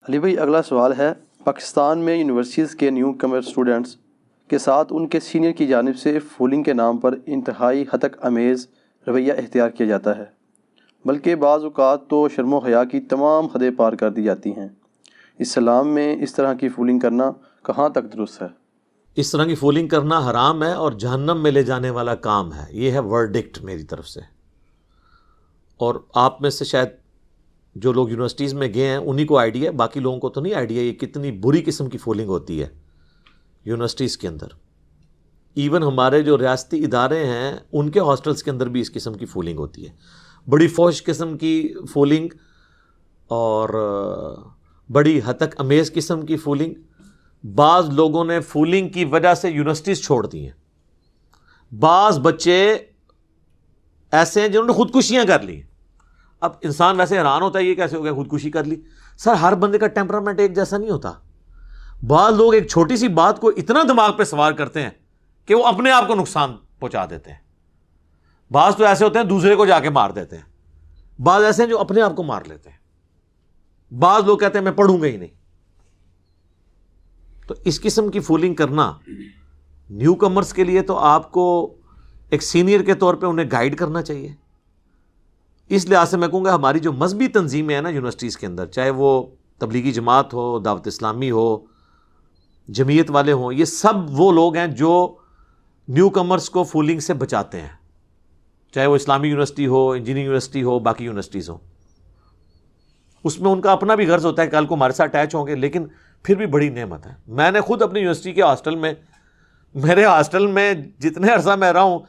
علی بھائی اگلا سوال ہے، پاکستان میں یونیورسٹیز کے نیو کمر اسٹوڈنٹس کے ساتھ ان کے سینئر کی جانب سے فولنگ کے نام پر انتہائی ہتک امیز رویہ اختیار کیا جاتا ہے، بلکہ بعض اوقات تو شرم و حیا کی تمام حدیں پار کر دی جاتی ہیں۔ اسلام میں اس طرح کی فولنگ کرنا کہاں تک درست ہے؟ اس طرح کی فولنگ کرنا حرام ہے اور جہنم میں لے جانے والا کام ہے، یہ ہے ورڈکٹ میری طرف سے۔ اور آپ میں سے شاید جو لوگ یونیورسٹیز میں گئے ہیں انہی کو آئیڈیا ہے، باقی لوگوں کو تو نہیں آئیڈیا یہ کتنی بری قسم کی فولنگ ہوتی ہے یونیورسٹیز کے اندر۔ ایون ہمارے جو ریاستی ادارے ہیں ان کے ہاسٹلس کے اندر بھی اس قسم کی فولنگ ہوتی ہے، بڑی فوش قسم کی فولنگ اور بڑی ہتک امیز قسم کی فولنگ۔ بعض لوگوں نے فولنگ کی وجہ سے یونیورسٹیز چھوڑ دی ہیں، بعض بچے ایسے ہیں جنہوں نے خودکشیاں کر لی۔ اب انسان ویسے حیران ہوتا ہے یہ کیسے ہو گیا خودکشی کر لی؟ سر ہر بندے کا ٹیمپرامنٹ ایک جیسا نہیں ہوتا۔ بعض لوگ ایک چھوٹی سی بات کو اتنا دماغ پہ سوار کرتے ہیں کہ وہ اپنے آپ کو نقصان پہنچا دیتے ہیں۔ بعض تو ایسے ہوتے ہیں دوسرے کو جا کے مار دیتے ہیں، بعض ایسے ہیں جو اپنے آپ کو مار لیتے ہیں، بعض لوگ کہتے ہیں میں پڑھوں گا ہی نہیں۔ تو اس قسم کی فولنگ کرنا نیو کمرز کے لیے تو آپ کو ایک سینئر کے طور پہ انہیں گائیڈ کرنا چاہیے۔ اس لحاظ سے میں کہوں گا ہماری جو مذہبی تنظیمیں ہیں نا یونیورسٹیز کے اندر، چاہے وہ تبلیغی جماعت ہو، دعوت اسلامی ہو، جمعیت والے ہوں، یہ سب وہ لوگ ہیں جو نیو کمرز کو فولنگ سے بچاتے ہیں، چاہے وہ اسلامی یونیورسٹی ہو، انجینئرنگ یونیورسٹی ہو، باقی یونیورسٹیز ہوں۔ اس میں ان کا اپنا بھی غرض ہوتا ہے کل کو ہمارے ساتھ اٹیچ ہوں گے، لیکن پھر بھی بڑی نعمت ہے۔ میں نے خود اپنی یونیورسٹی کے ہاسٹل میں، میرے ہاسٹل میں جتنے عرصہ میں رہا ہوں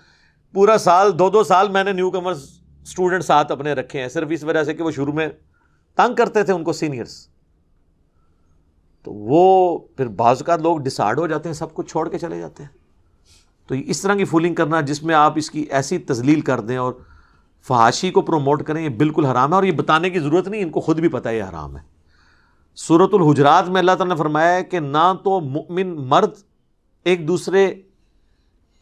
پورا سال 2 سال میں نے نیو کمرز اسٹوڈنٹ ساتھ اپنے رکھے ہیں، صرف اس وجہ سے کہ وہ شروع میں تنگ کرتے تھے ان کو سینئرز، تو وہ پھر بعض اوقات لوگ ڈسارڈ ہو جاتے ہیں، سب کچھ چھوڑ کے چلے جاتے ہیں۔ تو اس طرح کی فولنگ کرنا جس میں آپ اس کی ایسی تذلیل کر دیں اور فحاشی کو پروموٹ کریں، یہ بالکل حرام ہے، اور یہ بتانے کی ضرورت نہیں، ان کو خود بھی پتہ ہے یہ حرام ہے۔ سورۃ الحجرات میں اللہ تعالیٰ نے فرمایا ہے کہ نہ تو مؤمن مرد ایک دوسرے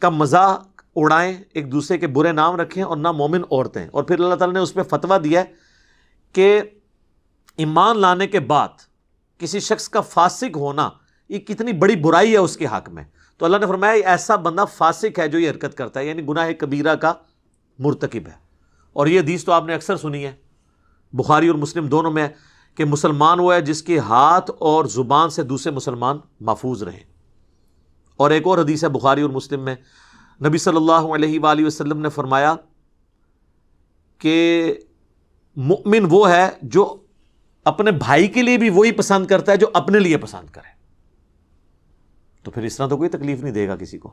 کا مذاق اڑائیں، ایک دوسرے کے برے نام رکھیں، اور نہ مومن عورتیں۔ اور پھر اللہ تعالیٰ نے اس پہ فتویٰ دیا ہے کہ ایمان لانے کے بعد کسی شخص کا فاسق ہونا یہ کتنی بڑی برائی ہے اس کے حق میں۔ تو اللہ نے فرمایا ایسا بندہ فاسق ہے جو یہ حرکت کرتا ہے، یعنی گناہ کبیرہ کا مرتکب ہے۔ اور یہ حدیث تو آپ نے اکثر سنی ہے، بخاری اور مسلم دونوں میں، کہ مسلمان وہ ہے جس کے ہاتھ اور زبان سے دوسرے مسلمان محفوظ رہیں۔ اور ایک اور حدیث ہے بخاری اور مسلم میں، نبی صلی اللہ علیہ وآلہ وسلم نے فرمایا کہ مؤمن وہ ہے جو اپنے بھائی کے لیے بھی وہی پسند کرتا ہے جو اپنے لیے پسند کرے۔ تو پھر اس طرح تو کوئی تکلیف نہیں دے گا کسی کو۔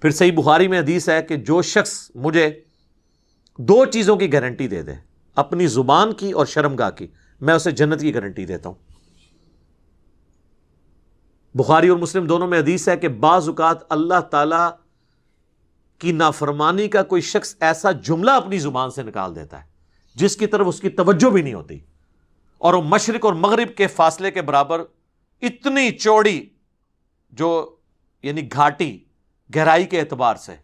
پھر صحیح بخاری میں حدیث ہے کہ جو شخص مجھے 2 چیزوں کی گارنٹی دے دے، اپنی زبان کی اور شرمگاہ کی، میں اسے جنت کی گارنٹی دیتا ہوں۔ بخاری اور مسلم دونوں میں حدیث ہے کہ بعض اوقات اللہ تعالی کی نافرمانی کا کوئی شخص ایسا جملہ اپنی زبان سے نکال دیتا ہے جس کی طرف اس کی توجہ بھی نہیں ہوتی، اور وہ مشرق اور مغرب کے فاصلے کے برابر اتنی چوڑی، جو یعنی گھاٹی گہرائی کے اعتبار سے،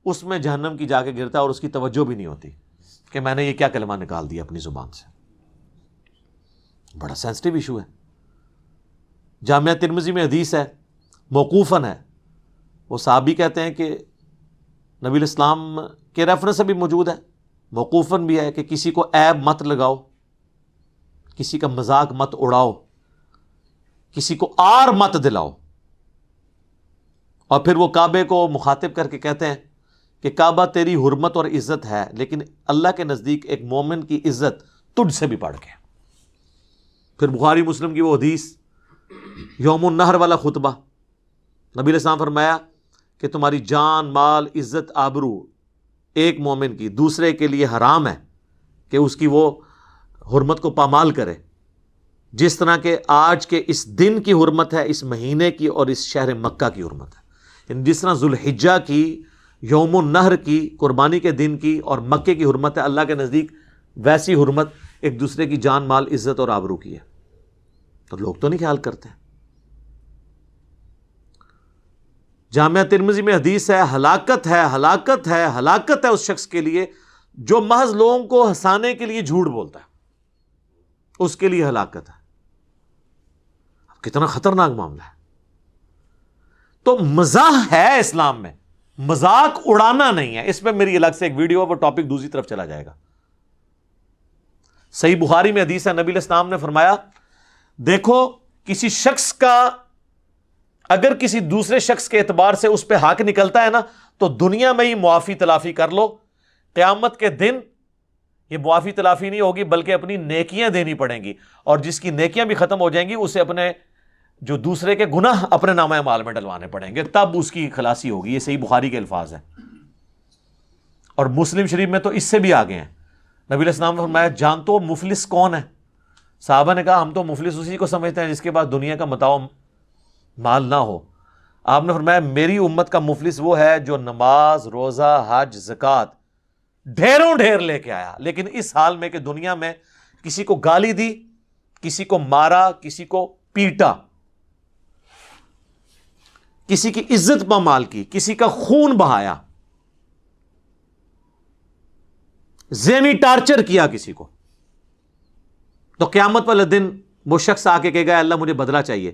اس میں جہنم کی جا کے گرتا ہے اور اس کی توجہ بھی نہیں ہوتی کہ میں نے یہ کیا کلمہ نکال دیا اپنی زبان سے۔ بڑا سینسٹیو ایشو ہے۔ جامعہ ترمذی میں حدیث ہے، موقوفاً ہے، وہ صحابی کہتے ہیں کہ نبی الاسلام کے ریفرنس سے بھی موجود ہے، موقوفاً بھی ہے، کہ کسی کو عیب مت لگاؤ، کسی کا مذاق مت اڑاؤ، کسی کو آر مت دلاؤ۔ اور پھر وہ کعبے کو مخاطب کر کے کہتے ہیں کہ کعبہ تیری حرمت اور عزت ہے، لیکن اللہ کے نزدیک ایک مومن کی عزت تجھ سے بھی بڑھ کے۔ پھر بخاری مسلم کی وہ حدیث، یوم النحر والا خطبہ، نبی علیہ السلام فرمایا کہ تمہاری جان، مال، عزت، آبرو ایک مومن کی دوسرے کے لیے حرام ہے کہ اس کی وہ حرمت کو پامال کرے، جس طرح کہ آج کے اس دن کی حرمت ہے، اس مہینے کی اور اس شہر مکہ کی حرمت ہے۔ یعنی جس طرح ذوالحجہ کی، یوم النحر کی، قربانی کے دن کی اور مکے کی حرمت ہے، اللہ کے نزدیک ویسی حرمت ایک دوسرے کی جان، مال، عزت اور آبرو کی ہے۔ تو لوگ تو نہیں خیال کرتے۔ جامعہ ترمذی میں حدیث ہے، ہلاکت ہے، ہلاکت ہے، ہلاکت ہے اس شخص کے لیے جو محض لوگوں کو ہنسانے کے لیے جھوٹ بولتا ہے، اس کے لیے ہلاکت ہے۔ کتنا خطرناک معاملہ ہے. تو مزاح ہے اسلام میں, مذاق اڑانا نہیں ہے. اس پہ میری الگ سے ایک ویڈیو ہے, وہ ٹاپک دوسری طرف چلا جائے گا. صحیح بخاری میں حدیث ہے, نبی علیہ السلام نے فرمایا دیکھو کسی شخص کا اگر کسی دوسرے شخص کے اعتبار سے اس پہ حق نکلتا ہے نا, تو دنیا میں ہی معافی تلافی کر لو, قیامت کے دن یہ معافی تلافی نہیں ہوگی بلکہ اپنی نیکیاں دینی پڑیں گی, اور جس کی نیکیاں بھی ختم ہو جائیں گی اسے اپنے جو دوسرے کے گناہ اپنے نامہ اعمال میں ڈلوانے پڑیں گے, تب اس کی خلاصی ہوگی. یہ صحیح بخاری کے الفاظ ہیں, اور مسلم شریف میں تو اس سے بھی آگے ہیں. نبی علیہ السلام نے فرمایا جانتے ہو مفلس کون ہے؟ صحابہ نے کہا ہم تو مفلس اسی کو سمجھتے ہیں جس کے پاس دنیا کا متاع مال نہ ہو. آپ نے فرمایا میری امت کا مفلس وہ ہے جو نماز, روزہ, حج, زکوٰۃ ڈھیروں ڈھیر لے کے آیا, لیکن اس حال میں کہ دنیا میں کسی کو گالی دی, کسی کو مارا, کسی کو پیٹا, کسی کی عزت پامال کی, کسی کا خون بہایا, ذہنی ٹارچر کیا کسی کو, تو قیامت والے دن وہ شخص آ کے کہے گا اللہ مجھے بدلہ چاہیے,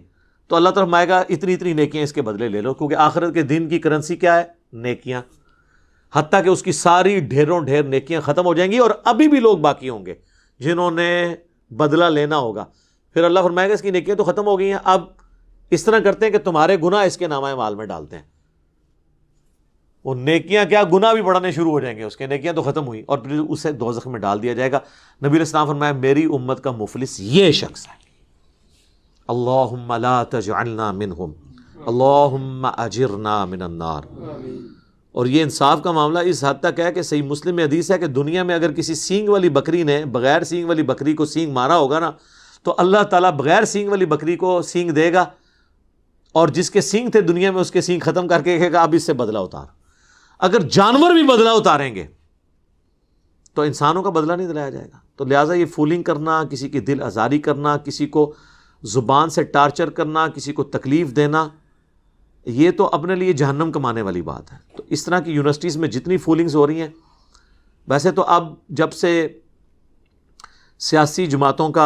تو اللہ تعالیٰ فرمائے گا اتنی اتنی نیکیاں اس کے بدلے لے لو, کیونکہ آخرت کے دن کی کرنسی کیا ہے؟ نیکیاں. حتیٰ کہ اس کی ساری ڈھیروں ڈھیر نیکیاں ختم ہو جائیں گی, اور ابھی بھی لوگ باقی ہوں گے جنہوں نے بدلہ لینا ہوگا. پھر اللہ فرمائے گا اس کی نیکیاں تو ختم ہو گئی ہیں, اب اس طرح کرتے ہیں کہ تمہارے گناہ اس کے نامہ اعمال میں ڈالتے ہیں. وہ نیکیاں کیا گناہ بھی بڑھانے شروع ہو جائیں گے, اس کے نیکیاں تو ختم ہوئی, اور پھر اسے دوزخ میں ڈال دیا جائے گا. نبی علیہ السلام فرمایا میری امت کا مفلس یہ شخص ہے. اللہم لا تجعلنا منہم, اللہم اجرنا من النار. اور یہ انصاف کا معاملہ اس حد تک ہے کہ صحیح مسلم میں حدیث ہے کہ دنیا میں اگر کسی سینگ والی بکری نے بغیر سینگ والی بکری کو سینگ مارا ہوگا نا, تو اللہ تعالیٰ بغیر سینگ والی بکری کو سینگ دے گا, اور جس کے سینگ تھے دنیا میں اس کے سینگ ختم کر کے کہے گا اب اس سے بدلہ اتار. اگر جانور بھی بدلہ اتاریں گے تو انسانوں کا بدلہ نہیں دلایا جائے گا. تو لہٰذا یہ فولنگ کرنا, کسی کی دل آزاری کرنا, کسی کو زبان سے ٹارچر کرنا, کسی کو تکلیف دینا, یہ تو اپنے لیے جہنم کمانے والی بات ہے. تو اس طرح کی یونیورسٹیز میں جتنی فولنگز ہو رہی ہیں, ویسے تو اب جب سے سیاسی جماعتوں کا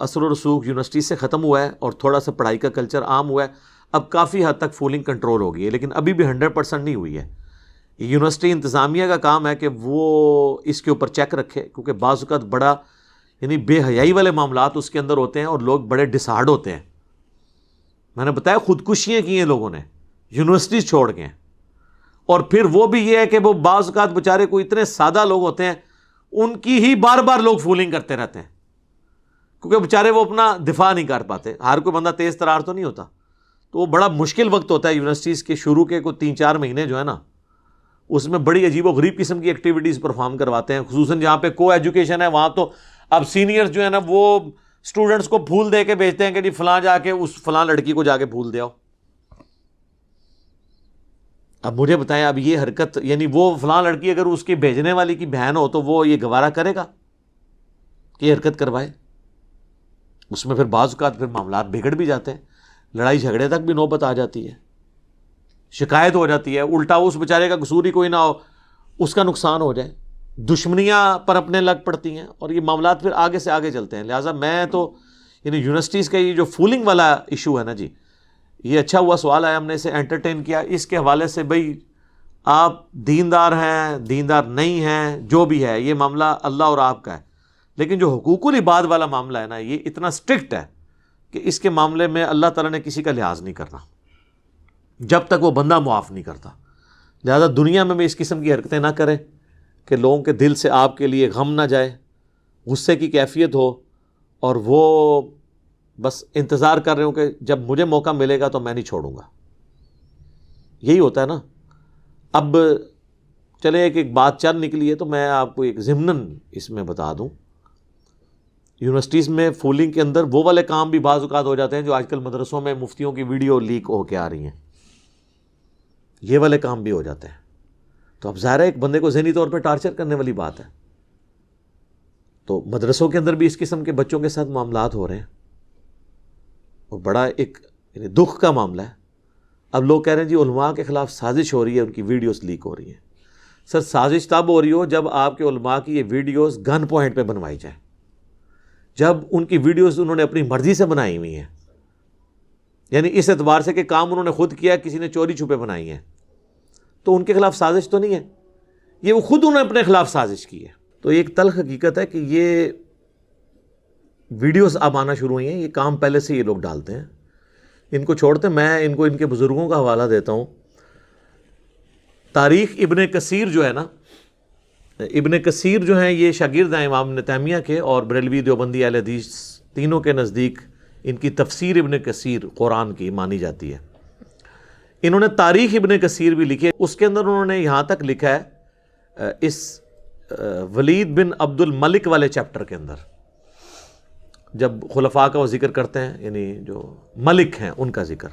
اثر و رسوخ یونیورسٹی سے ختم ہوا ہے اور تھوڑا سا پڑھائی کا کلچر عام ہوا ہے, اب کافی حد تک فولنگ کنٹرول ہو گئی ہے, لیکن ابھی بھی 100% نہیں ہوئی ہے. یونیورسٹی انتظامیہ کا کام ہے کہ وہ اس کے اوپر چیک رکھے, کیونکہ بعض اوقات بڑا یعنی بے حیائی والے معاملات اس کے اندر ہوتے ہیں اور لوگ بڑے ڈسہارڈ ہوتے ہیں. میں نے بتایا خودکشیاں کی ہیں لوگوں نے یونیورسٹیز چھوڑ کے, اور پھر وہ بھی یہ ہے کہ وہ بعض اوقات بیچارے کوئی اتنے سادہ لوگ ہوتے ہیں ان کی ہی بار بار لوگ فولنگ کرتے رہتے ہیں, کیونکہ بیچارے وہ اپنا دفاع نہیں کر پاتے. ہر کوئی بندہ تیز ترار تو نہیں ہوتا, تو وہ بڑا مشکل وقت ہوتا ہے یونیورسٹیز کے شروع کے کوئی 3-4 مہینے جو ہے نا, اس میں بڑی عجیب و غریب قسم کی ایکٹیویٹیز پرفارم کرواتے ہیں, خصوصاً جہاں پہ کو ایجوکیشن ہے وہاں تو اب سینئرز جو ہے نا وہ اسٹوڈنٹس کو پھول دے کے بھیجتے ہیں کہ جی فلاں جا کے اس فلاں لڑکی کو جا کے پھول دے آؤ. اب مجھے بتائیں اب یہ حرکت یعنی وہ فلاں لڑکی اگر اس کی بھیجنے والی کی بہن ہو تو وہ یہ گوارا کرے گا کہ یہ حرکت کروائے؟ اس میں پھر بعض اوقات پھر معاملات بگڑ بھی جاتے ہیں, لڑائی جھگڑے تک بھی نوبت آ جاتی ہے, شکایت ہو جاتی ہے, الٹا اس بیچارے کا قصور ہی کوئی نہ ہو اس کا نقصان ہو جائے, دشمنیاں پر اپنے لگ پڑتی ہیں, اور یہ معاملات پھر آگے سے آگے چلتے ہیں. لہٰذا میں تو یعنی یونیورسٹیز کا یہ جو فولنگ والا ایشو ہے نا جی, یہ اچھا ہوا سوال آیا, ہم نے اسے انٹرٹین کیا. اس کے حوالے سے بھئی آپ دیندار ہیں دیندار نہیں ہیں جو بھی ہے, یہ معاملہ اللہ اور آپ کا ہے, لیکن جو حقوق العباد والا معاملہ ہے نا یہ اتنا اسٹرکٹ ہے کہ اس کے معاملے میں اللہ تعالیٰ نے کسی کا لحاظ نہیں کرنا جب تک وہ بندہ معاف نہیں کرتا. لہذا دنیا میں بھی اس قسم کی حرکتیں نہ کریں کہ لوگوں کے دل سے آپ کے لیے غم نہ جائے, غصے کی کیفیت ہو, اور وہ بس انتظار کر رہے ہوں کہ جب مجھے موقع ملے گا تو میں نہیں چھوڑوں گا. یہی ہوتا ہے نا. اب چلے ایک بات چل نکلی ہے تو میں آپ کو ایک ضمناً اس میں بتا دوں, یونیورسٹیز میں فولنگ کے اندر وہ والے کام بھی بعض اوقات ہو جاتے ہیں جو آج کل مدرسوں میں مفتیوں کی ویڈیو لیک ہو کے آ رہی ہیں, یہ والے کام بھی ہو جاتے ہیں. تو اب ظاہر ہے ایک بندے کو ذہنی طور پہ ٹارچر کرنے والی بات ہے. تو مدرسوں کے اندر بھی اس قسم کے بچوں کے ساتھ معاملات ہو رہے ہیں, اور بڑا ایک یعنی دکھ کا معاملہ ہے. اب لوگ کہہ رہے ہیں جی علماء کے خلاف سازش ہو رہی ہے, ان کی ویڈیوز لیک ہو رہی ہیں. سر سازش تب ہو رہی ہو جب آپ کے علماء کی یہ ویڈیوز گن پوائنٹ پہ بنوائی جائیں, جب ان کی ویڈیوز انہوں نے اپنی مرضی سے بنائی ہوئی ہیں, یعنی اس اعتبار سے کہ کام انہوں نے خود کیا، کسی نے چوری چھپے بنائی ہیں، تو ان کے خلاف سازش تو نہیں ہے، یہ وہ خود انہوں نے اپنے خلاف سازش کی ہے۔ تو ایک تلخ حقیقت ہے کہ یہ ویڈیوز اب آنا شروع ہوئی ہیں، یہ کام پہلے سے یہ لوگ ڈالتے ہیں، ان کو چھوڑتے ہیں۔ میں ان کو ان کے بزرگوں کا حوالہ دیتا ہوں۔ تاریخ ابن کثیر جو ہے نا، ابن کثیر جو ہیں یہ شاگرد ہیں امام ابن تیمیہ کے، اور بریلوی دیوبندی اہل حدیث تینوں کے نزدیک ان کی تفسیر ابن کثیر قرآن کی مانی جاتی ہے۔ انہوں نے تاریخ ابن کثیر بھی لکھی ہے، اس کے اندر انہوں نے یہاں تک لکھا ہے اس ولید بن عبد الملک والے چیپٹر کے اندر، جب خلفاء کا وہ ذکر کرتے ہیں، یعنی جو ملک ہیں ان کا ذکر،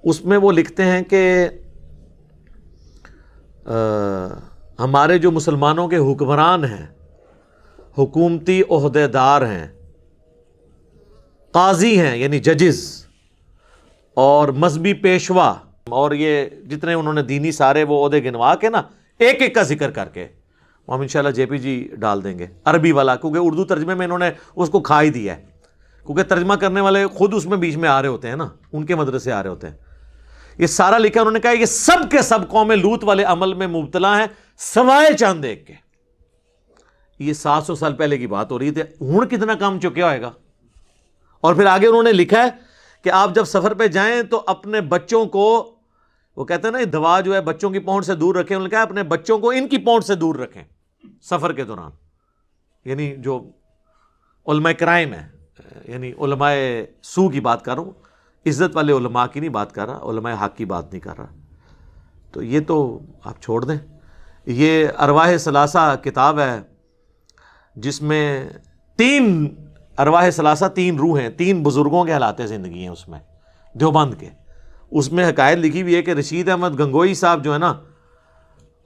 اس میں وہ لکھتے ہیں کہ ہمارے جو مسلمانوں کے حکمران ہیں، حکومتی عہدے دار ہیں، قاضی ہیں یعنی ججز، اور مذہبی پیشوا، اور یہ جتنے انہوں نے دینی سارے وہ عہدے گنوا کے نا ایک ایک کا ذکر کر کے، ہم انشاءاللہ جے پی جی ڈال دیں گے عربی والا، کیونکہ اردو ترجمے میں انہوں نے اس کو کھا ہی دیا ہے، کیونکہ ترجمہ کرنے والے خود اس میں بیچ میں آ رہے ہوتے ہیں نا، ان کے مدرسے آ رہے ہوتے ہیں۔ یہ سارا لکھا انہوں نے کہا یہ سب کے سب قوم لوط والے عمل میں مبتلا ہیں سوائے چاند ایک کے۔ یہ 700 سال پہلے کی بات ہو رہی تھی، ہن کتنا کام چکیا ہوئے گا۔ اور پھر آگے انہوں نے لکھا ہے کہ آپ جب سفر پہ جائیں تو اپنے بچوں کو، وہ کہتے ہیں نا دوا جو ہے بچوں کی پہنچ سے دور رکھیں، انہوں نے کہا اپنے بچوں کو ان کی پہنچ سے دور رکھیں سفر کے دوران، یعنی جو علماء کرائم ہے، یعنی علماء سو کی بات کر رہا ہوں، عزت والے علماء کی نہیں بات کر رہا، علماء حق کی بات نہیں کر رہا۔ تو یہ تو آپ چھوڑ دیں۔ یہ ارواح ثلاثہ کتاب ہے جس میں ارواح ثلاثہ 3 روح ہیں، 3 بزرگوں کے حالات زندگی ہیں اس میں، دیوبند کے۔ اس میں حکایت لکھی ہوئی ہے کہ رشید احمد گنگوئی صاحب جو ہے نا،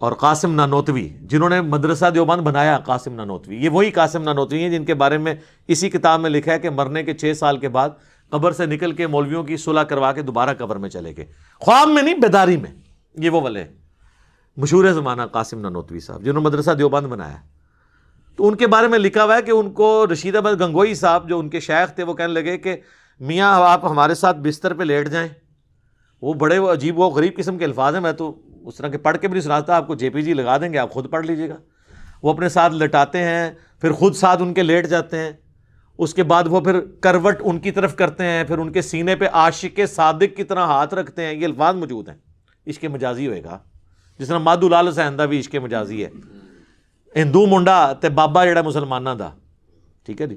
اور قاسم نانوتوی جنہوں نے مدرسہ دیوبند بنایا، قاسم نانوتوی، یہ وہی قاسم نانوتوی ہیں جن کے بارے میں اسی کتاب میں لکھا ہے کہ مرنے کے 6 سال کے بعد قبر سے نکل کے مولویوں کی صلح کروا کے دوبارہ قبر میں چلے گئے، خواب میں نہیں بیداری میں۔ یہ وہ والے مشہور زمانہ قاسم نانوتوی صاحب جنہوں نے مدرسہ دیوبند بنایا۔ تو ان کے بارے میں لکھا ہوا ہے کہ ان کو رشید احمد گنگوئی صاحب جو ان کے شیخ تھے، وہ کہنے لگے کہ میاں آپ ہمارے ساتھ بستر پہ لیٹ جائیں۔ وہ بڑے عجیب و غریب قسم کے الفاظ ہیں، میں تو اس طرح کے پڑھ کے بھی نہیں سناتا، آپ کو جے پی جی لگا دیں گے، آپ خود پڑھ لیجیے گا۔ وہ اپنے ساتھ لٹاتے ہیں، پھر خود ساتھ ان کے لیٹ جاتے ہیں، اس کے بعد وہ پھر کروٹ ان کی طرف کرتے ہیں، پھر ان کے سینے پہ عاشق صادق کی طرح ہاتھ رکھتے ہیں۔ یہ الفاظ موجود ہیں، عشق مجازی ہوئے گا، جس طرح مادھو لال سہندہ بھی عشق مجازی ہے، ہندو منڈا تے بابا جڑا مسلمانہ دا، ٹھیک ہے جی۔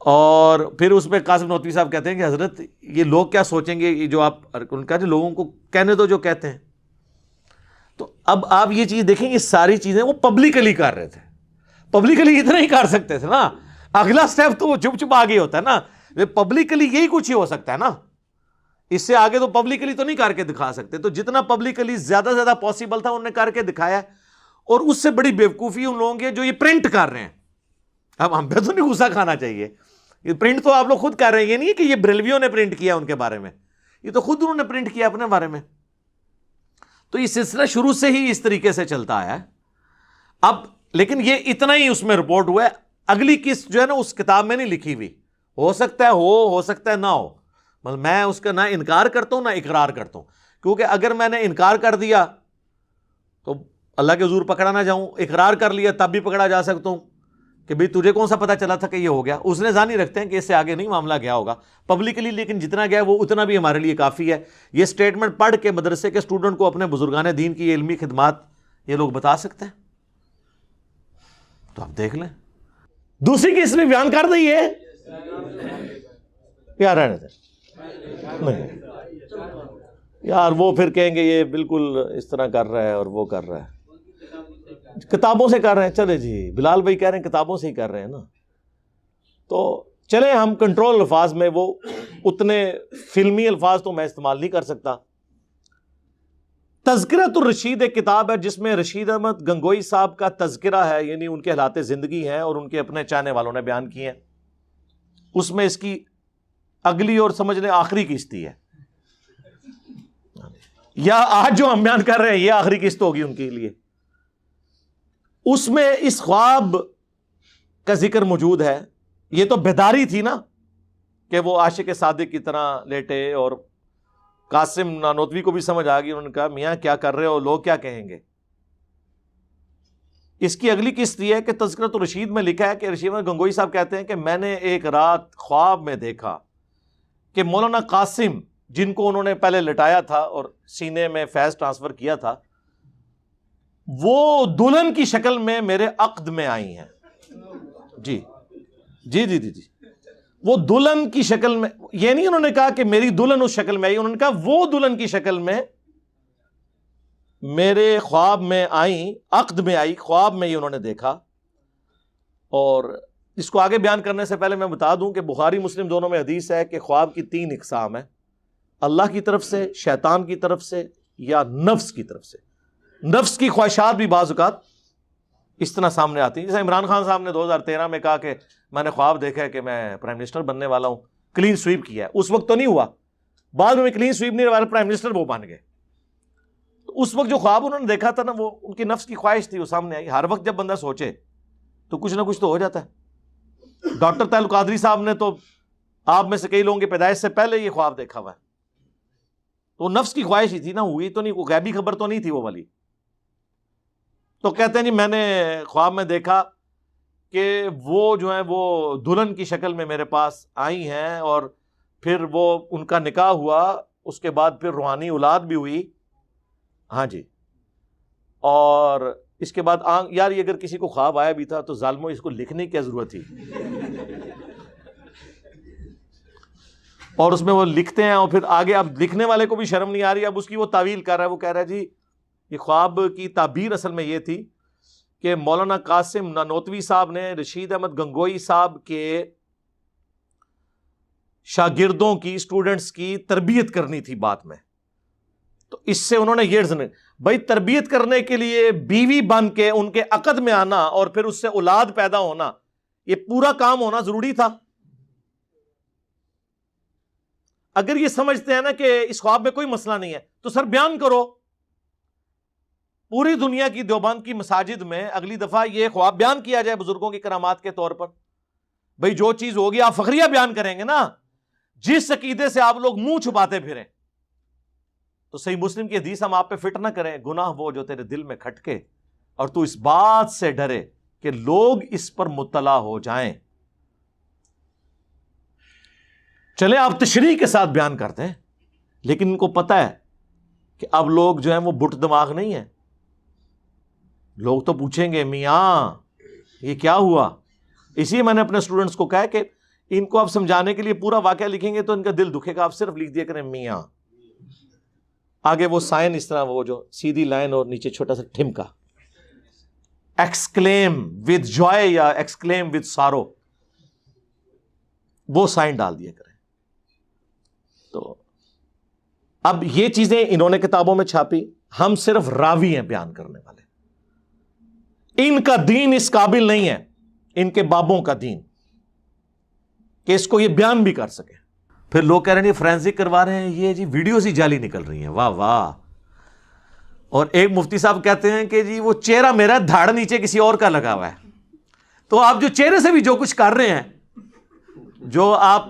اور پھر اس پہ قاسم نانوتوی صاحب کہتے ہیں کہ حضرت یہ لوگ کیا سوچیں گے، یہ جو آپ ان کا لوگوں کو کہنے دو جو کہتے ہیں۔ تو اب آپ یہ چیز دیکھیں، یہ ساری چیزیں وہ پبلکلی کر رہے تھے، پبلکلی اتنا ہی کر سکتے تھے نا، اگلا سٹیپ تو وہ چپ چپ آگے ہوتا ہے نا، پبلکلی یہی کچھ ہی ہو سکتا ہے نا، اس سے آگے تو پبلکلی تو نہیں کر کے دکھا سکتے۔ تو جتنا پبلکلی زیادہ سے زیادہ پاسبل تھا انہوں نے کر کے دکھایا ہے، اور اس سے بڑی بیوقوفی ان لوگوں کی جو یہ پرنٹ کر رہے ہیں۔ اب ہم پہ تو نہیں غصہ کھانا چاہیے، یہ پرنٹ تو آپ لوگ خود کر رہے ہیں، یہ نہیں ہے کہ یہ بریلویوں نے پرنٹ کیا ان کے بارے میں، یہ تو خود انہوں نے پرنٹ کیا اپنے بارے میں۔ تو یہ سلسلہ شروع سے ہی اس طریقے سے چلتا آیا ہے۔ اب لیکن یہ اتنا ہی اس میں رپورٹ ہوا ہے، اگلی قسط جو ہے نا اس کتاب میں نہیں لکھی ہوئی، ہو سکتا ہے ہو سکتا ہے نہ ہو، مطلب میں اس کا نہ انکار کرتا ہوں نہ اقرار کرتا ہوں، کیونکہ اگر میں نے انکار کر دیا تو اللہ کے حضور پکڑا نہ جاؤں، اقرار کر لیا تب بھی پکڑا جا سکتا ہوں کہ بھئی تجھے کون سا پتا چلا تھا کہ یہ ہو گیا۔ اس نے ظاہر رکھتے ہیں کہ اس سے آگے نہیں معاملہ گیا ہوگا پبلکلی، لیکن جتنا گیا وہ اتنا بھی ہمارے لیے کافی ہے۔ یہ سٹیٹمنٹ پڑھ کے مدرسے کے اسٹوڈنٹ کو اپنے بزرگان دین کی یہ علمی خدمات یہ لوگ بتا سکتے ہیں، تو آپ دیکھ لیں۔ دوسری کی اس میں بیان کر دئیے یار، رہنے دیں نہیں یار، وہ پھر کہیں گے یہ بالکل اس طرح کر رہا ہے اور وہ کر رہا ہے، کتابوں سے کر رہے ہیں۔ چلے جی، بلال بھائی کہہ رہے ہیں کتابوں سے ہی کر رہے ہیں نا، تو چلیں ہم کنٹرول الفاظ میں، وہ اتنے فلمی الفاظ تو میں استعمال نہیں کر سکتا۔ تذکرۃ الرشید ایک کتاب ہے جس میں رشید احمد گنگوئی صاحب کا تذکرہ ہے، یعنی ان کے حالات زندگی ہیں اور ان کے اپنے چاہنے والوں نے بیان کیے ہیں۔ اس میں اس کی اگلی اور سمجھ لیں آخری قسط ہے، یا آج جو ہم بیان کر رہے ہیں یہ آخری قسط ہوگی ان کے لیے۔ اس میں اس خواب کا ذکر موجود ہے، یہ تو بیداری تھی نا، کہ وہ عاشق صادق کی طرح لیٹے، اور قاسم نانوتوی کو بھی سمجھ آ گئی، انہوں نے کہا میاں کیا کر رہے ہو، لوگ کیا کہیں گے۔ اس کی اگلی قسط یہ ہے کہ تذکرۃ الرشید میں لکھا ہے کہ رشید احمد گنگوئی صاحب کہتے ہیں کہ میں نے ایک رات خواب میں دیکھا کہ مولانا قاسم، جن کو انہوں نے پہلے لٹایا تھا اور سینے میں فیض ٹرانسفر کیا تھا، وہ دلہن کی شکل میں میرے عقد میں آئی ہیں۔ جی جی جی جی جی، وہ دلہن کی شکل میں، یہ نہیں انہوں نے کہا کہ میری دلہن اس شکل میں آئی، انہوں نے کہا وہ دلہن کی شکل میں میرے خواب میں آئیں، عقد میں آئی، خواب میں ہی انہوں نے دیکھا۔ اور اس کو آگے بیان کرنے سے پہلے میں بتا دوں کہ بخاری مسلم دونوں میں حدیث ہے کہ خواب کی 3 اقسام ہیں، اللہ کی طرف سے، شیطان کی طرف سے، یا نفس کی طرف سے۔ نفس کی خواہشات بھی بعض اوقات اس طرح سامنے آتی ہیں، جیسے عمران خان صاحب نے 2013 میں کہا کہ میں نے خواب دیکھا ہے کہ میں پرائم منسٹر بننے والا ہوں، کلین سویپ کیا ہے۔ اس وقت تو نہیں ہوا، بعد میں کلین سویپ نہیں ہوا، پرائم منسٹر وہ بن گئے۔ تو اس وقت جو خواب انہوں نے دیکھا تھا نا، وہ ان کی نفس کی خواہش تھی، وہ سامنے آئی۔ ہر وقت جب بندہ سوچے تو کچھ نہ کچھ تو ہو جاتا ہے۔ ڈاکٹر طاہر القادری صاحب نے تو آپ میں سے کئی لوگوں کی پیدائش سے پہلے یہ خواب دیکھا ہوا ہے، تو نفس کی خواہش ہی تھی نا، ہوئی تو نہیں، کوئی غیبی خبر تو نہیں تھی وہ والی۔ تو کہتے ہیں جی میں نے خواب میں دیکھا کہ وہ جو ہیں وہ دلہن کی شکل میں میرے پاس آئی ہیں، اور پھر وہ ان کا نکاح ہوا، اس کے بعد پھر روحانی اولاد بھی ہوئی۔ ہاں جی، اور اس کے بعد یار یہ اگر کسی کو خواب آیا بھی تھا تو ظالموں اس کو لکھنے کی کیا ضرورت تھی؟ اور اس میں وہ لکھتے ہیں، اور پھر آگے اب لکھنے والے کو بھی شرم نہیں آ رہی، اب اس کی وہ تعویل کر رہا ہے، وہ کہہ رہا ہے جی یہ خواب کی تعبیر اصل میں یہ تھی کہ مولانا قاسم نانوتوی صاحب نے رشید احمد گنگوئی صاحب کے شاگردوں کی، اسٹوڈنٹس کی تربیت کرنی تھی بات میں، تو اس سے انہوں نے یہ بھائی تربیت کرنے کے لیے بیوی بن کے ان کے عقد میں آنا اور پھر اس سے اولاد پیدا ہونا، یہ پورا کام ہونا ضروری تھا۔ اگر یہ سمجھتے ہیں نا کہ اس خواب میں کوئی مسئلہ نہیں ہے تو سر بیان کرو، پوری دنیا کی دیوبند کی مساجد میں اگلی دفعہ یہ خواب بیان کیا جائے بزرگوں کی کرامات کے طور پر۔ بھائی جو چیز ہوگی آپ فخریہ بیان کریں گے نا، جس عقیدے سے آپ لوگ منہ چھپاتے پھریں، تو صحیح مسلم کی حدیث ہم آپ پہ فٹ نہ کریں، گناہ وہ جو تیرے دل میں کھٹکے اور تو اس بات سے ڈرے کہ لوگ اس پر مطلع ہو جائیں۔ چلے آپ تشریح کے ساتھ بیان کرتے ہیں، لیکن ان کو پتہ ہے کہ اب لوگ جو ہیں وہ بٹ دماغ نہیں ہیں، لوگ تو پوچھیں گے میاں یہ کیا ہوا۔ اسی لیے میں نے اپنے اسٹوڈنٹس کو کہا کہ ان کو آپ سمجھانے کے لیے پورا واقعہ لکھیں گے تو ان کا دل دکھے گا، آپ صرف لکھ دیا کریں میاں، آگے وہ سائن اس طرح، وہ جو سیدھی لائن اور نیچے چھوٹا سا ٹھمکا، ایکسکلیم ود جوائے یا ایکسکلیم ود سارو، وہ سائن ڈال دیا کریں۔ تو اب یہ چیزیں انہوں نے کتابوں میں چھاپی، ہم صرف راوی ہیں بیان کرنے والے، ان کا دین اس قابل نہیں ہے، ان کے بابوں کا دین، کہ اس کو یہ بیان بھی کر سکے۔ پھر لوگ کہہ رہے ہیں فرینزک کروا رہے ہیں، یہ جی ویڈیوز ہی جعلی نکل رہی ہیں، واہ واہ۔ اور ایک مفتی صاحب کہتے ہیں کہ جی وہ چہرہ میرا دھاڑ نیچے کسی اور کا لگا ہوا ہے، تو آپ جو چہرے سے بھی جو کچھ کر رہے ہیں، جو آپ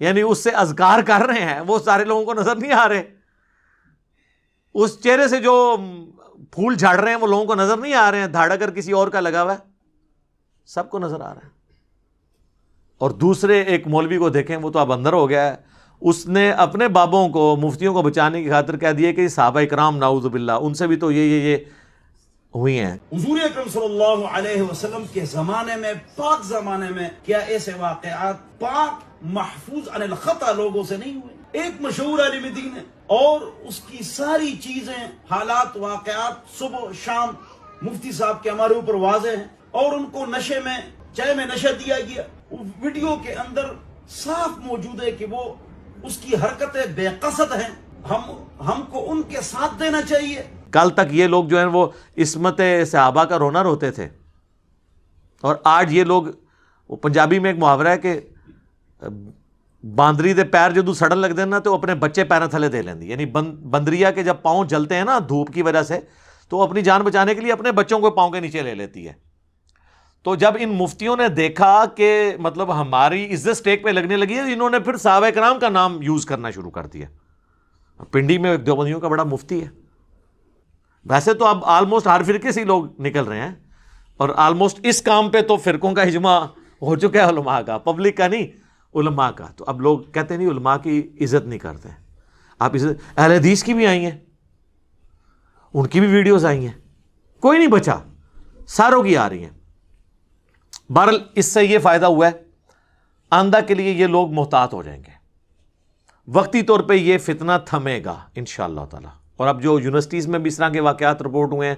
یعنی اس سے اذکار کر رہے ہیں، وہ سارے لوگوں کو نظر نہیں آ رہے، اس چہرے سے جو پھول جھاڑ رہے ہیں وہ لوگوں کو نظر نہیں آ رہے ہیں، دھاڑ اگر کسی اور کا لگا ہوا ہے سب کو نظر آ رہا ہے۔ اور دوسرے ایک مولوی کو دیکھیں، وہ تو اب اندر ہو گیا ہے، اس نے اپنے بابوں کو، مفتیوں کو بچانے کی خاطر کہہ دیا کہ صحابہ کرام نعوذ باللہ ان سے بھی تو یہ ہوئی ہیں۔ حضور اکرم صلی اللہ علیہ وسلم کے زمانے میں، پاک زمانے میں، کیا ایسے واقعات پاک محفوظ عن الخطا لوگوں سے نہیں ہوئے؟ ایک مشہور عالم دین ہے اور اس کی ساری چیزیں، حالات، واقعات صبح و شام مفتی صاحب کے ہمارے اوپر واضح ہیں، اور ان کو نشے میں، چائے میں نشہ دیا گیا، ویڈیو کے اندر صاف موجود ہے کہ وہ اس کی حرکتیں بے قصد ہیں، ہم کو ان کے ساتھ دینا چاہیے۔ کل تک یہ لوگ جو ہیں وہ عصمت صحابہ کا رونا روتے تھے، اور آج یہ لوگ، وہ پنجابی میں ایک محاورہ ہے کہ باندری دے پیر جدو سڑن لگ دینا تو اپنے بچے پیروں تھلے دے لیندی، یعنی بندریا کے جب پاؤں جلتے ہیں نا دھوپ کی وجہ سے، تو اپنی جان بچانے کے لیے اپنے بچوں کو پاؤں کے نیچے لے لیتی ہے۔ تو جب ان مفتیوں نے دیکھا کہ مطلب ہماری عزت سٹیک پہ لگنے لگی ہے، انہوں نے پھر صحابہ کرام کا نام یوز کرنا شروع کر دیا. پنڈی میں ایک دیوبندیوں کا بڑا مفتی ہے. ویسے تو اب آلموسٹ ہر فرقے سے ہی لوگ نکل رہے ہیں، اور آلموسٹ اس کام پہ تو فرقوں کا اجماع ہو چکا ہے علماء کا، پبلک کا نہیں، علماء کا. تو اب لوگ کہتے ہیں نہیں علماء کی عزت نہیں کرتے. آپ عزت اہل حدیث کی بھی آئی ہیں، ان کی بھی ویڈیوز آئی ہیں، کوئی نہیں بچا، ساروں کی آ رہی ہیں. بہرحال اس سے یہ فائدہ ہوا ہے، آئندہ کے لیے یہ لوگ محتاط ہو جائیں گے. وقتی طور پہ یہ فتنہ تھمے گا انشاءاللہ تعالی. اور اب جو یونیورسٹیز میں بھی اس طرح کے واقعات رپورٹ ہوئے ہیں،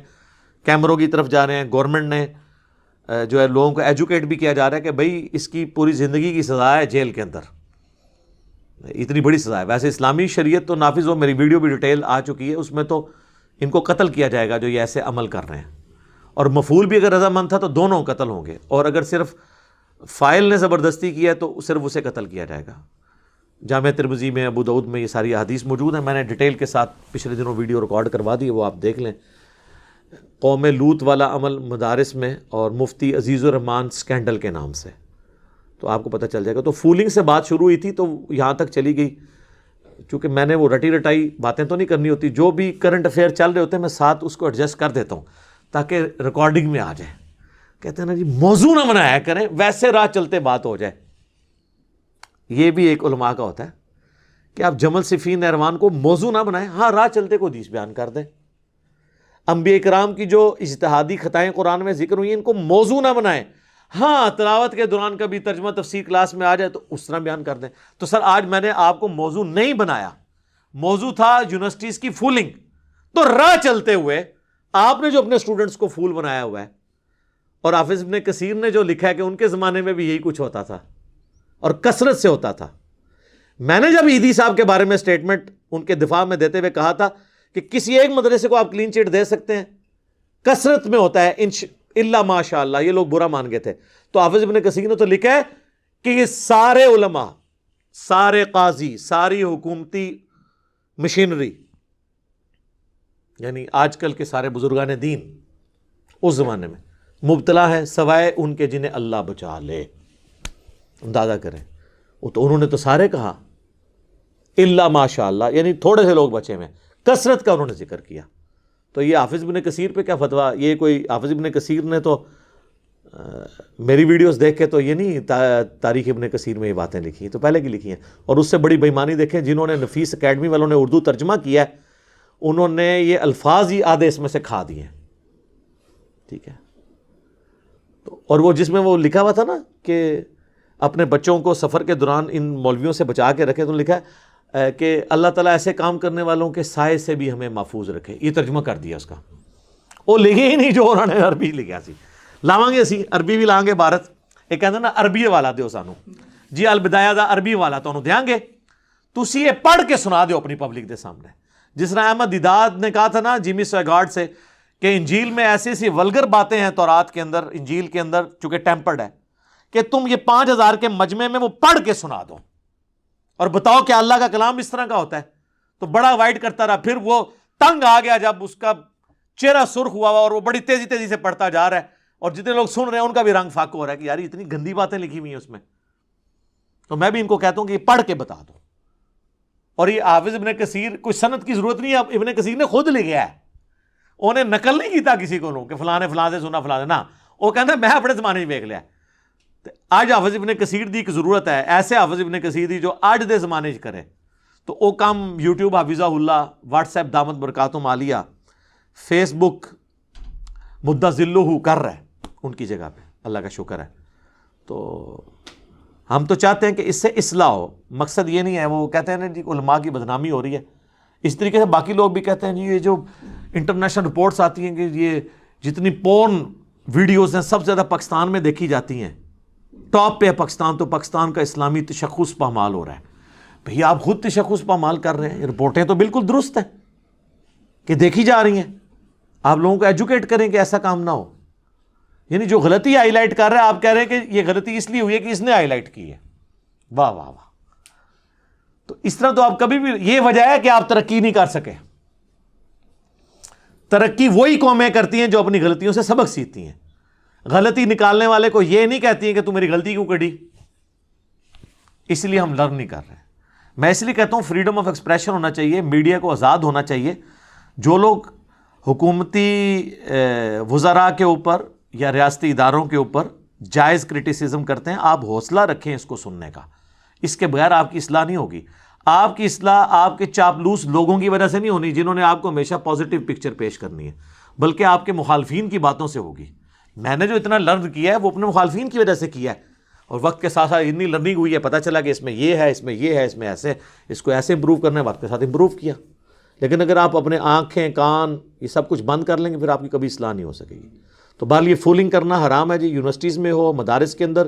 کیمروں کی طرف جا رہے ہیں، گورنمنٹ نے جو ہے لوگوں کو ایجوکیٹ بھی کیا جا رہا ہے کہ بھئی اس کی پوری زندگی کی سزا ہے جیل کے اندر، اتنی بڑی سزا ہے. ویسے اسلامی شریعت تو نافذ ہو، میری ویڈیو بھی ڈیٹیل آ چکی ہے، اس میں تو ان کو قتل کیا جائے گا جو یہ ایسے عمل کر رہے ہیں. اور مفعول بھی اگر رضامند تھا تو دونوں قتل ہوں گے، اور اگر صرف فاعل نے زبردستی کی ہے تو صرف اسے قتل کیا جائے گا. جامع ترمذی میں، ابو داؤد میں یہ ساری احادیث موجود ہیں. میں نے ڈیٹیل کے ساتھ پچھلے دنوں ویڈیو ریکارڈ کروا دی، وہ آپ دیکھ لیں. قوم لوط والا عمل مدارس میں، اور مفتی عزیز الرحمان سکینڈل کے نام سے، تو آپ کو پتہ چل جائے گا. تو فولنگ سے بات شروع ہوئی تھی تو یہاں تک چلی گئی. چونکہ میں نے وہ رٹی رٹائی باتیں تو نہیں کرنی ہوتی، جو بھی کرنٹ افیئر چل رہے ہوتے ہیں میں ساتھ اس کو ایڈجسٹ کر دیتا ہوں تاکہ ریکارڈنگ میں آ جائے. کہتے ہیں نا جی موضوع نہ بنایا کریں، ویسے راہ چلتے بات ہو جائے. یہ بھی ایک علماء کا ہوتا ہے کہ آپ جمل صفین نہروان کو موضوع نہ بنائیں، ہاں راہ چلتے کو حدیث بیان کر دیں. انبیاء کرام کی جو اجتہادی خطائیں قرآن میں ذکر ہوئی ہیں ان کو موضوع نہ بنائیں، ہاں تلاوت کے دوران کبھی ترجمہ تفسیر کلاس میں آ جائے تو اس طرح بیان کر دیں. تو سر آج میں نے آپ کو موضوع نہیں بنایا، موضوع تھا یونیورسٹیز کی فولنگ. تو راہ چلتے ہوئے آپ نے جو اپنے اسٹوڈنٹس کو فول بنایا ہوا ہے، اور حافظ ابن کثیر نے جو لکھا ہے کہ ان کے زمانے میں بھی یہی کچھ ہوتا تھا اور کثرت سے ہوتا تھا. میں نے جب عیدی صاحب کے بارے میں سٹیٹمنٹ ان کے دفاع میں دیتے ہوئے کہا تھا کہ کسی ایک مدرسے کو آپ کلین چٹ دے سکتے ہیں، کثرت میں ہوتا ہے اللہ ماشاء اللہ، یہ لوگ برا مان گئے تھے. تو حافظ ابن کثیر نے تو لکھا ہے کہ یہ سارے علماء، سارے قاضی، ساری حکومتی مشینری، یعنی آج کل کے سارے بزرگان دین اس زمانے میں مبتلا ہے سوائے ان کے جنہیں اللہ بچا لے. اندازہ کریں، وہ تو انہوں نے تو سارے کہا اللہ ماشاء اللہ، یعنی تھوڑے سے لوگ بچے میں، کثرت کا انہوں نے ذکر کیا. تو یہ حافظ ابن کثیر پہ کیا فتویٰ؟ یہ کوئی حافظ ابن کثیر نے تو میری ویڈیوز دیکھ کے تو یہ نہیں تاریخ ابن کثیر میں یہ باتیں لکھی ہیں، تو پہلے کی لکھی ہیں. اور اس سے بڑی بےایمانی دیکھیں، جنہوں نے نفیس اکیڈمی والوں نے اردو ترجمہ کیا ہے، انہوں نے یہ الفاظ ہی آدھے اس میں سے کھا دیے ہیں. ٹھیک ہے، تو اور وہ جس میں وہ لکھا ہوا تھا نا کہ اپنے بچوں کو سفر کے دوران ان مولویوں سے بچا کے رکھے، تو لکھا ہے کہ اللہ تعالیٰ ایسے کام کرنے والوں کے سائے سے بھی ہمیں محفوظ رکھے. یہ ترجمہ کر دیا اس کا، وہ لکھے ہی نہیں جو انہوں نے عربی لکھا سی. لاواں گے اسی عربی بھی لائیں گے بھارت. ایک کہتے نا عربی والا دیو سانو جی، البدایہ دا عربی والا تو انہوں دیاں گے، تسی یہ پڑھ کے سنا دیو اپنی پبلک دے سامنے. جس طرح احمد دیداد نے کہا تھا نا جیمی سویگارڈ سے کہ انجیل میں ایسی ایسی ولگر باتیں ہیں تورات کے اندر، انجیل کے اندر چونکہ ٹیمپرڈ ہے، کہ تم یہ 5000 کے مجمع میں وہ پڑھ کے سنا دو اور بتاؤ کہ اللہ کا کلام اس طرح کا ہوتا ہے. تو بڑا وائٹ کرتا رہا، پھر وہ تنگ آ گیا جب اس کا چہرہ سرخ ہوا اور وہ بڑی تیزی تیزی سے پڑھتا جا رہا ہے، اور جتنے لوگ سن رہے ہیں ان کا بھی رنگ فاقو ہو رہا ہے کہ یار اتنی گندی باتیں لکھی ہوئی ہیں اس میں. تو میں بھی ان کو کہتا ہوں کہ یہ پڑھ کے بتا دو. اور یہ حافظ ابن کثیر کوئی سند کی ضرورت نہیں ہے، ابن کثیر نے خود لکھا ہے، انہیں نقل نہیں کیتا کسی کو لوں کہ فلاں نے فلاں سے سنا، فلاں نے نہ، وہ کہتا ہے میں اپنے زمانے میں دیکھ لیا. آج حافظ ابن کثیر دی ایک ضرورت ہے، ایسے حافظ ابن کثیر دی جو آج دے زمانے کرے. تو وہ کام یوٹیوب حافظہ اللہ، واٹس ایپ دامت برکاتہم عالیہ، فیس بک مدہ ذلہ کر رہا ہے ان کی جگہ پہ، اللہ کا شکر ہے. تو ہم تو چاہتے ہیں کہ اس سے اصلاح ہو، مقصد یہ نہیں ہے. وہ کہتے ہیں نا جی علماء کی بدنامی ہو رہی ہے، اس طریقے سے باقی لوگ بھی کہتے ہیں جی یہ جو انٹرنیشنل رپورٹس آتی ہیں کہ یہ جتنی پورن ویڈیوز ہیں سب سے زیادہ پاکستان میں دیکھی جاتی ہیں، ٹاپ پہ ہے پاکستان، تو پاکستان کا اسلامی تشخص پامال ہو رہا ہے. بھئی آپ خود تشخص پامال کر رہے ہیں، رپورٹیں تو بالکل درست ہیں کہ دیکھی جا رہی ہیں. آپ لوگوں کو ایجوکیٹ کریں کہ ایسا کام نہ ہو. یعنی جو غلطی ہائی لائٹ کر رہا ہے آپ کہہ رہے ہیں کہ یہ غلطی اس لیے ہوئی ہے کہ اس نے ہائی لائٹ کی ہے. واہ واہ واہ. تو اس طرح تو آپ کبھی بھی، یہ وجہ ہے کہ آپ ترقی نہیں کر سکے. ترقی وہی قومیں کرتی ہیں جو اپنی غلطیوں سے سبق سیکھتی ہیں. غلطی نکالنے والے کو یہ نہیں کہتی ہیں کہ تم میری غلطی کیوں کڑی، اس لیے ہم لرن نہیں کر رہے. میں اس لیے کہتا ہوں فریڈم آف ایکسپریشن ہونا چاہیے، میڈیا کو آزاد ہونا چاہیے. جو لوگ حکومتی وزراء کے اوپر یا ریاستی اداروں کے اوپر جائز کرٹیسزم کرتے ہیں، آپ حوصلہ رکھیں اس کو سننے کا. اس کے بغیر آپ کی اصلاح نہیں ہوگی. آپ کی اصلاح آپ کے چاپلوس لوگوں کی وجہ سے نہیں ہونی جنہوں نے آپ کو ہمیشہ پازیٹیو پکچر پیش کرنی ہے، بلکہ آپ کے مخالفین کی باتوں سے ہوگی. میں نے جو اتنا لرن کیا ہے وہ اپنے مخالفین کی وجہ سے کیا ہے، اور وقت کے ساتھ ساتھ اتنی لرننگ ہوئی ہے، پتہ چلا کہ اس میں یہ ہے، اس میں یہ ہے، اس میں ایسے، اس کو ایسے امپروو کرنا ہے، وقت کے ساتھ امپروو کیا. لیکن اگر آپ اپنے آنکھیں کان یہ سب کچھ بند کر لیں گے، پھر آپ کی کبھی اصلاح نہیں ہو سکے گی. تو بہرحال یہ فولنگ کرنا حرام ہے جی، یونیورسٹیز میں ہو، مدارس کے اندر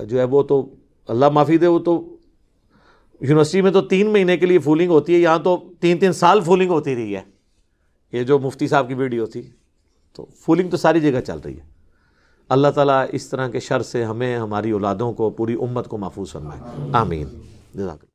جو ہے وہ تو اللہ معافی دے، وہ تو یونیورسٹی میں تو 3 مہینے کے لیے فولنگ ہوتی ہے، یہاں تو 3 سال فولنگ ہوتی رہی ہے. یہ جو مفتی صاحب کی ویڈیو تھی، تو فولنگ تو ساری جگہ چل رہی ہے. اللہ تعالیٰ اس طرح کے شر سے ہمیں، ہماری اولادوں کو، پوری امت کو محفوظ فرمائے. آمین. جزاک اللہ.